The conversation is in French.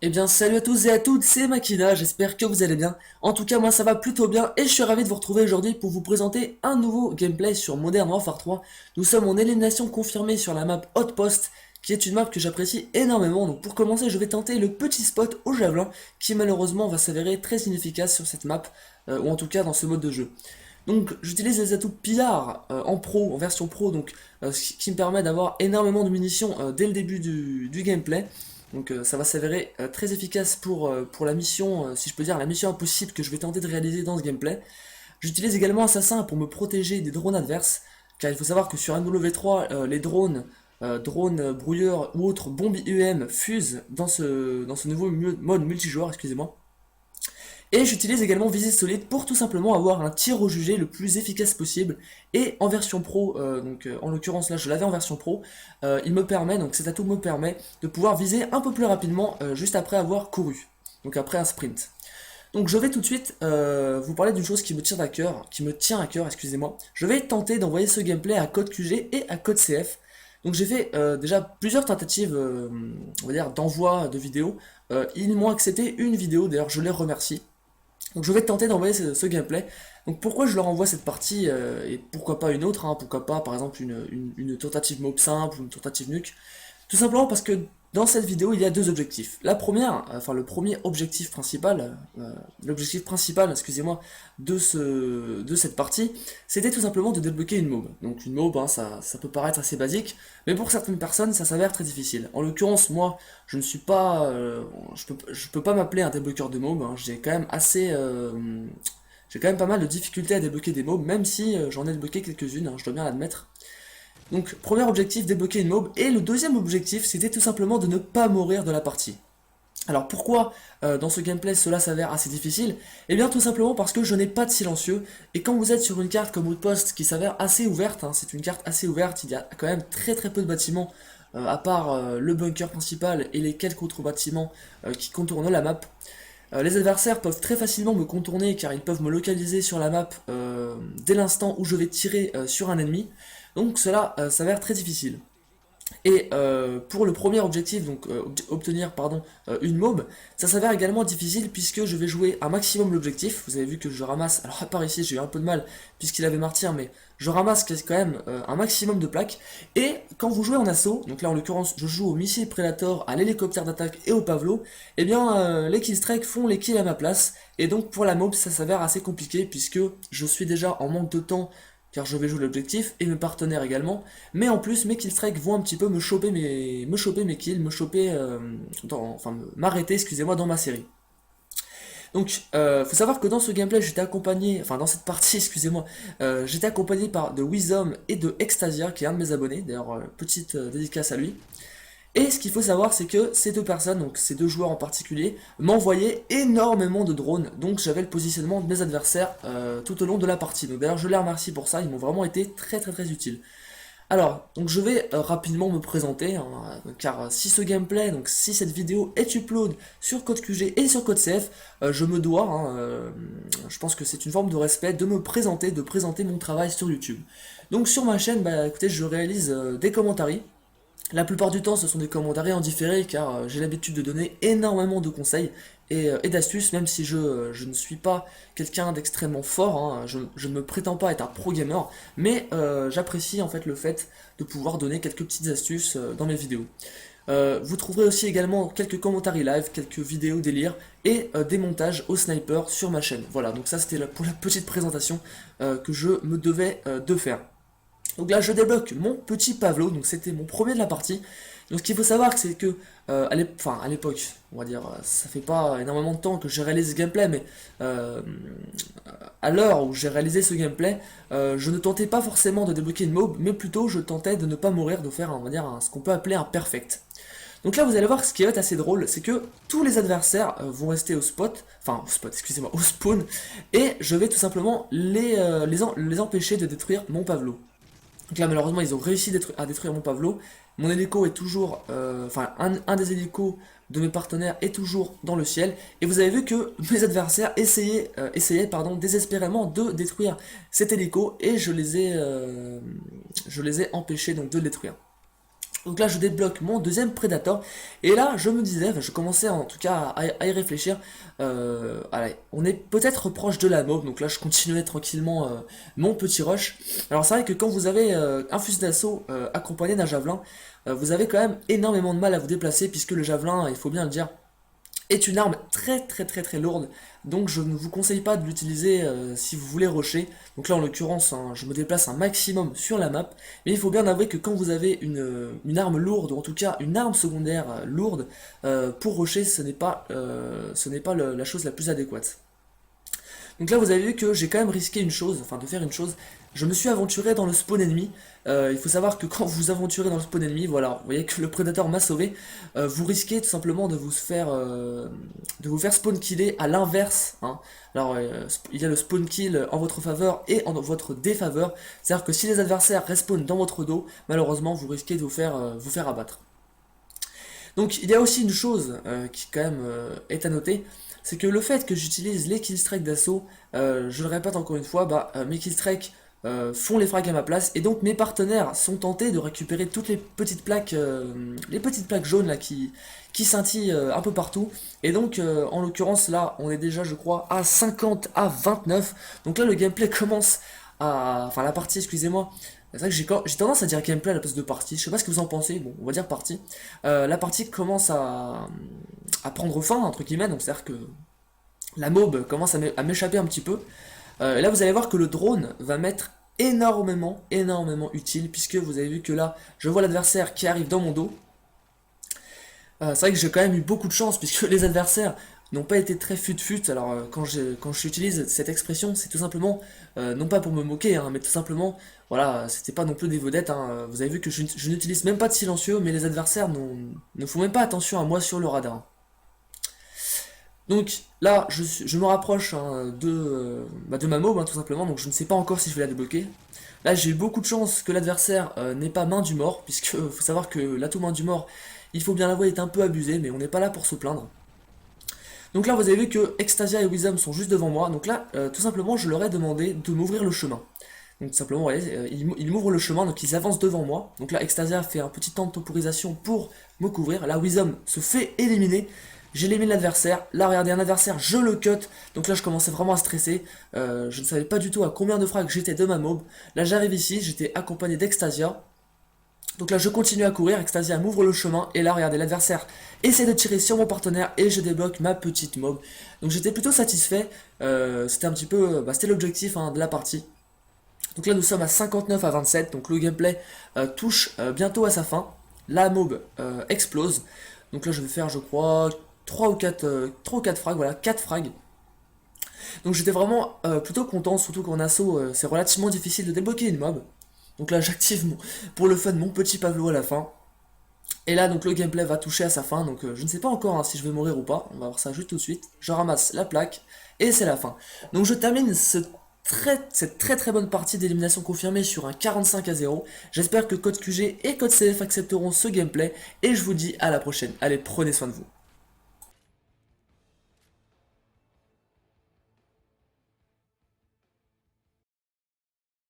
Eh bien salut à tous et à toutes, c'est Makina, j'espère que vous allez bien. En tout cas moi ça va plutôt bien et je suis ravi de vous retrouver aujourd'hui pour vous présenter un nouveau gameplay sur Modern Warfare 3. Nous sommes en élimination confirmée sur la map Outpost, qui est une map que j'apprécie énormément. Donc pour commencer je vais tenter le petit spot au javelin, qui malheureusement va s'avérer très inefficace sur cette map, ou en tout cas dans ce mode de jeu. Donc j'utilise les atouts Pillar en pro, en version pro, donc ce qui me permet d'avoir énormément de munitions dès le début du gameplay. Donc ça va s'avérer très efficace pour la mission, si je peux dire, la mission impossible que je vais tenter de réaliser dans ce gameplay. J'utilise également Assassin pour me protéger des drones adverses, car il faut savoir que sur MW3, les drones, brouilleurs ou autres bombes IEM fusent dans ce nouveau mode multijoueur, excusez-moi. Et j'utilise également Visée Solide pour tout simplement avoir un tir au jugé le plus efficace possible. Et en version pro, en l'occurrence là je l'avais en version pro, il me permet, donc cet atout me permet de pouvoir viser un peu plus rapidement juste après avoir couru. Donc après un sprint. Donc je vais tout de suite vous parler d'une chose qui me tient à cœur, excusez-moi. Je vais tenter d'envoyer ce gameplay à code QG et à code CF. Donc j'ai fait déjà plusieurs tentatives, on va dire, d'envoi de vidéos. Ils m'ont accepté une vidéo, d'ailleurs je les remercie. Donc je vais tenter d'envoyer ce gameplay. Donc pourquoi je leur envoie cette partie et pourquoi pas une autre, hein, pourquoi pas par exemple une tentative mob simple ou une tentative nuke. Tout simplement parce que dans cette vidéo il y a deux objectifs. La première, enfin le premier objectif principal, l'objectif principal, excusez-moi, de cette partie, c'était tout simplement de débloquer une mob. Donc une mob, hein, ça peut paraître assez basique, mais pour certaines personnes ça s'avère très difficile. En l'occurrence moi, je ne suis pas, je peux pas m'appeler un débloqueur de mob, hein. J'ai quand même pas mal de difficultés à débloquer des mobs, même si j'en ai débloqué quelques-unes, hein, je dois bien l'admettre. Donc, premier objectif, débloquer une mob. Et le deuxième objectif, c'était tout simplement de ne pas mourir de la partie. Alors pourquoi dans ce gameplay cela s'avère assez difficile? Eh bien tout simplement parce que je n'ai pas de silencieux, et quand vous êtes sur une carte comme Outpost qui s'avère assez ouverte, hein, c'est une carte assez ouverte, il y a quand même très peu de bâtiments, à part le bunker principal et les quelques autres bâtiments qui contournent la map. Les adversaires peuvent très facilement me contourner car ils peuvent me localiser sur la map dès l'instant où je vais tirer sur un ennemi, donc cela s'avère très difficile. Et pour le premier objectif, donc obtenir pardon, une mob, ça s'avère également difficile puisque je vais jouer un maximum l'objectif. Vous avez vu que je ramasse, alors à part ici j'ai eu un peu de mal puisqu'il avait martyr, mais je ramasse quand même un maximum de plaques. Et quand vous jouez en assaut, donc là en l'occurrence je joue au missile Predator, à l'hélicoptère d'attaque et au Pavlo, et bien les killstrikes font les kills à ma place. Et donc pour la mob ça s'avère assez compliqué puisque je suis déjà en manque de temps car je vais jouer l'objectif, et mes partenaires également, mais en plus mes killstrikes vont un petit peu me choper mes kills, enfin m'arrêter, excusez-moi, dans ma série. Donc, faut savoir que dans ce gameplay, j'étais accompagné, enfin dans cette partie, excusez-moi, j'étais accompagné de Wizom et de Extasia, qui est un de mes abonnés, d'ailleurs, petite dédicace à lui. Et ce qu'il faut savoir, c'est que ces deux personnes, donc ces deux joueurs en particulier, m'envoyaient énormément de drones, donc j'avais le positionnement de mes adversaires tout au long de la partie. Donc d'ailleurs, je les remercie pour ça, ils m'ont vraiment été très utiles. Alors, donc je vais rapidement me présenter, hein, car si ce gameplay, donc si cette vidéo est upload sur code QG et sur code CF, je me dois, hein, je pense que c'est une forme de respect, de me présenter, de présenter mon travail sur YouTube. Donc sur ma chaîne, bah écoutez, je réalise des commentaires. La plupart du temps, ce sont des commentaires en différé car j'ai l'habitude de donner énormément de conseils et d'astuces, même si je ne suis pas quelqu'un d'extrêmement fort, hein, je ne me prétends pas être un pro gamer, mais j'apprécie en fait le fait de pouvoir donner quelques petites astuces dans mes vidéos. Vous trouverez aussi également quelques commentaires live, quelques vidéos délire et des montages au sniper sur ma chaîne. Voilà, donc ça c'était pour la petite présentation que je me devais de faire. Donc là je débloque mon petit Pavlo, donc c'était mon premier de la partie. Donc ce qu'il faut savoir c'est que à l'époque, on va dire, ça fait pas énormément de temps que j'ai réalisé ce gameplay, mais euh, à l'heure où j'ai réalisé ce gameplay, je ne tentais pas forcément de débloquer une mob, mais plutôt je tentais de ne pas mourir, de faire on va dire ce qu'on peut appeler un perfect. Donc là vous allez voir ce qui va être assez drôle, c'est que tous les adversaires vont rester au spot, excusez-moi, au spawn, et je vais tout simplement les empêcher de détruire mon Pavlo. Donc là malheureusement ils ont réussi à détruire mon Pavlo. Mon hélico est toujours, un des hélicos de mes partenaires est toujours dans le ciel. Et vous avez vu que mes adversaires essayaient désespérément de détruire cet hélico et je les ai empêchés donc de le détruire. Donc là je débloque mon deuxième Predator, et là je me disais, enfin, je commençais en tout cas à y réfléchir, allez, on est peut-être proche de la mob, donc là je continuais tranquillement mon petit rush. Alors c'est vrai que quand vous avez un fusil d'assaut accompagné d'un javelin, vous avez quand même énormément de mal à vous déplacer, puisque le javelin, il faut bien le dire, est une arme très lourde, donc je ne vous conseille pas de l'utiliser si vous voulez rusher. Donc là en l'occurrence hein, je me déplace un maximum sur la map, mais il faut bien avouer que quand vous avez une arme lourde, ou en tout cas une arme secondaire lourde, pour rusher ce n'est pas la chose la plus adéquate. Donc là vous avez vu que j'ai quand même risqué une chose, enfin de faire une chose, je me suis aventuré dans le spawn ennemi. Il faut savoir que quand vous vous aventurez dans le spawn ennemi, voilà, vous voyez que le prédateur m'a sauvé, vous risquez tout simplement de vous faire spawn killer à l'inverse, hein. Alors il y a le spawn kill en votre faveur et en votre défaveur, c'est-à-dire que si les adversaires respawnent dans votre dos, malheureusement vous risquez de vous faire abattre. Donc il y a aussi une chose qui quand même est à noter, c'est que le fait que j'utilise les killstrikes d'assaut, je le répète encore une fois, mes killstrikes font les frags à ma place, et donc mes partenaires sont tentés de récupérer toutes les petites plaques jaunes là qui scintillent un peu partout, et donc en l'occurrence là on est déjà je crois à 50 à 29, donc là le gameplay commence à... Enfin la partie excusez-moi, c'est vrai que j'ai tendance à dire gameplay à la place de partie, je sais pas ce que vous en pensez, bon on va dire partie. La partie commence à prendre fin entre guillemets, donc c'est à dire que la mob commence à m'échapper un petit peu. Et là vous allez voir que le drone va m'être énormément utile, puisque vous avez vu que là je vois l'adversaire qui arrive dans mon dos. C'est vrai que j'ai quand même eu beaucoup de chance, puisque les adversaires n'ont pas été très fut-fut. Alors quand j'utilise cette expression, c'est tout simplement, non pas pour me moquer, hein, mais tout simplement, voilà, c'était pas non plus des vedettes, hein. Vous avez vu que je n'utilise même pas de silencieux, mais les adversaires ne font même pas attention à moi sur le radar. Donc là, je me rapproche hein, de ma mob, hein, tout simplement, donc je ne sais pas encore si je vais la débloquer. Là, j'ai eu beaucoup de chance que l'adversaire n'ait pas main du mort, puisque faut savoir que l'atout main du mort, il faut bien l'avouer, est un peu abusé, mais on n'est pas là pour se plaindre. Donc là, vous avez vu que Extasia et Wisdom sont juste devant moi, donc là, tout simplement, je leur ai demandé de m'ouvrir le chemin. Donc tout simplement, vous voyez, ils m'ouvrent le chemin, donc ils avancent devant moi. Donc là, Extasia fait un petit temps de temporisation pour me couvrir. Là, Wisdom se fait éliminer. J'élimine l'adversaire. Là, regardez, un adversaire, je le cut. Donc là, je commençais vraiment à stresser. Je ne savais pas du tout à combien de frags j'étais de ma mob. Là, j'arrive ici, j'étais accompagné d'Extasia. Donc là, je continue à courir. Extasia m'ouvre le chemin. Et là, regardez, l'adversaire essaie de tirer sur mon partenaire. Et je débloque ma petite mob. Donc j'étais plutôt satisfait. C'était un petit peu... c'était l'objectif hein, de la partie. Donc là nous sommes à 59 à 27, donc le gameplay touche bientôt à sa fin. La mob explose. Donc là je vais faire je crois 3 ou 4 frags, voilà 4 frags. Donc j'étais vraiment plutôt content, surtout qu'en assaut c'est relativement difficile de débloquer une mob. Donc là j'active pour le fun mon petit Pavlo à la fin. Et là donc le gameplay va toucher à sa fin, donc je ne sais pas encore hein, si je vais mourir ou pas, on va voir ça juste tout de suite. Je ramasse la plaque et c'est la fin. Donc je termine cette très bonne partie d'élimination confirmée sur un 45 à 0. J'espère que Code QG et Code CF accepteront ce gameplay et je vous dis à la prochaine. Allez, prenez soin de vous.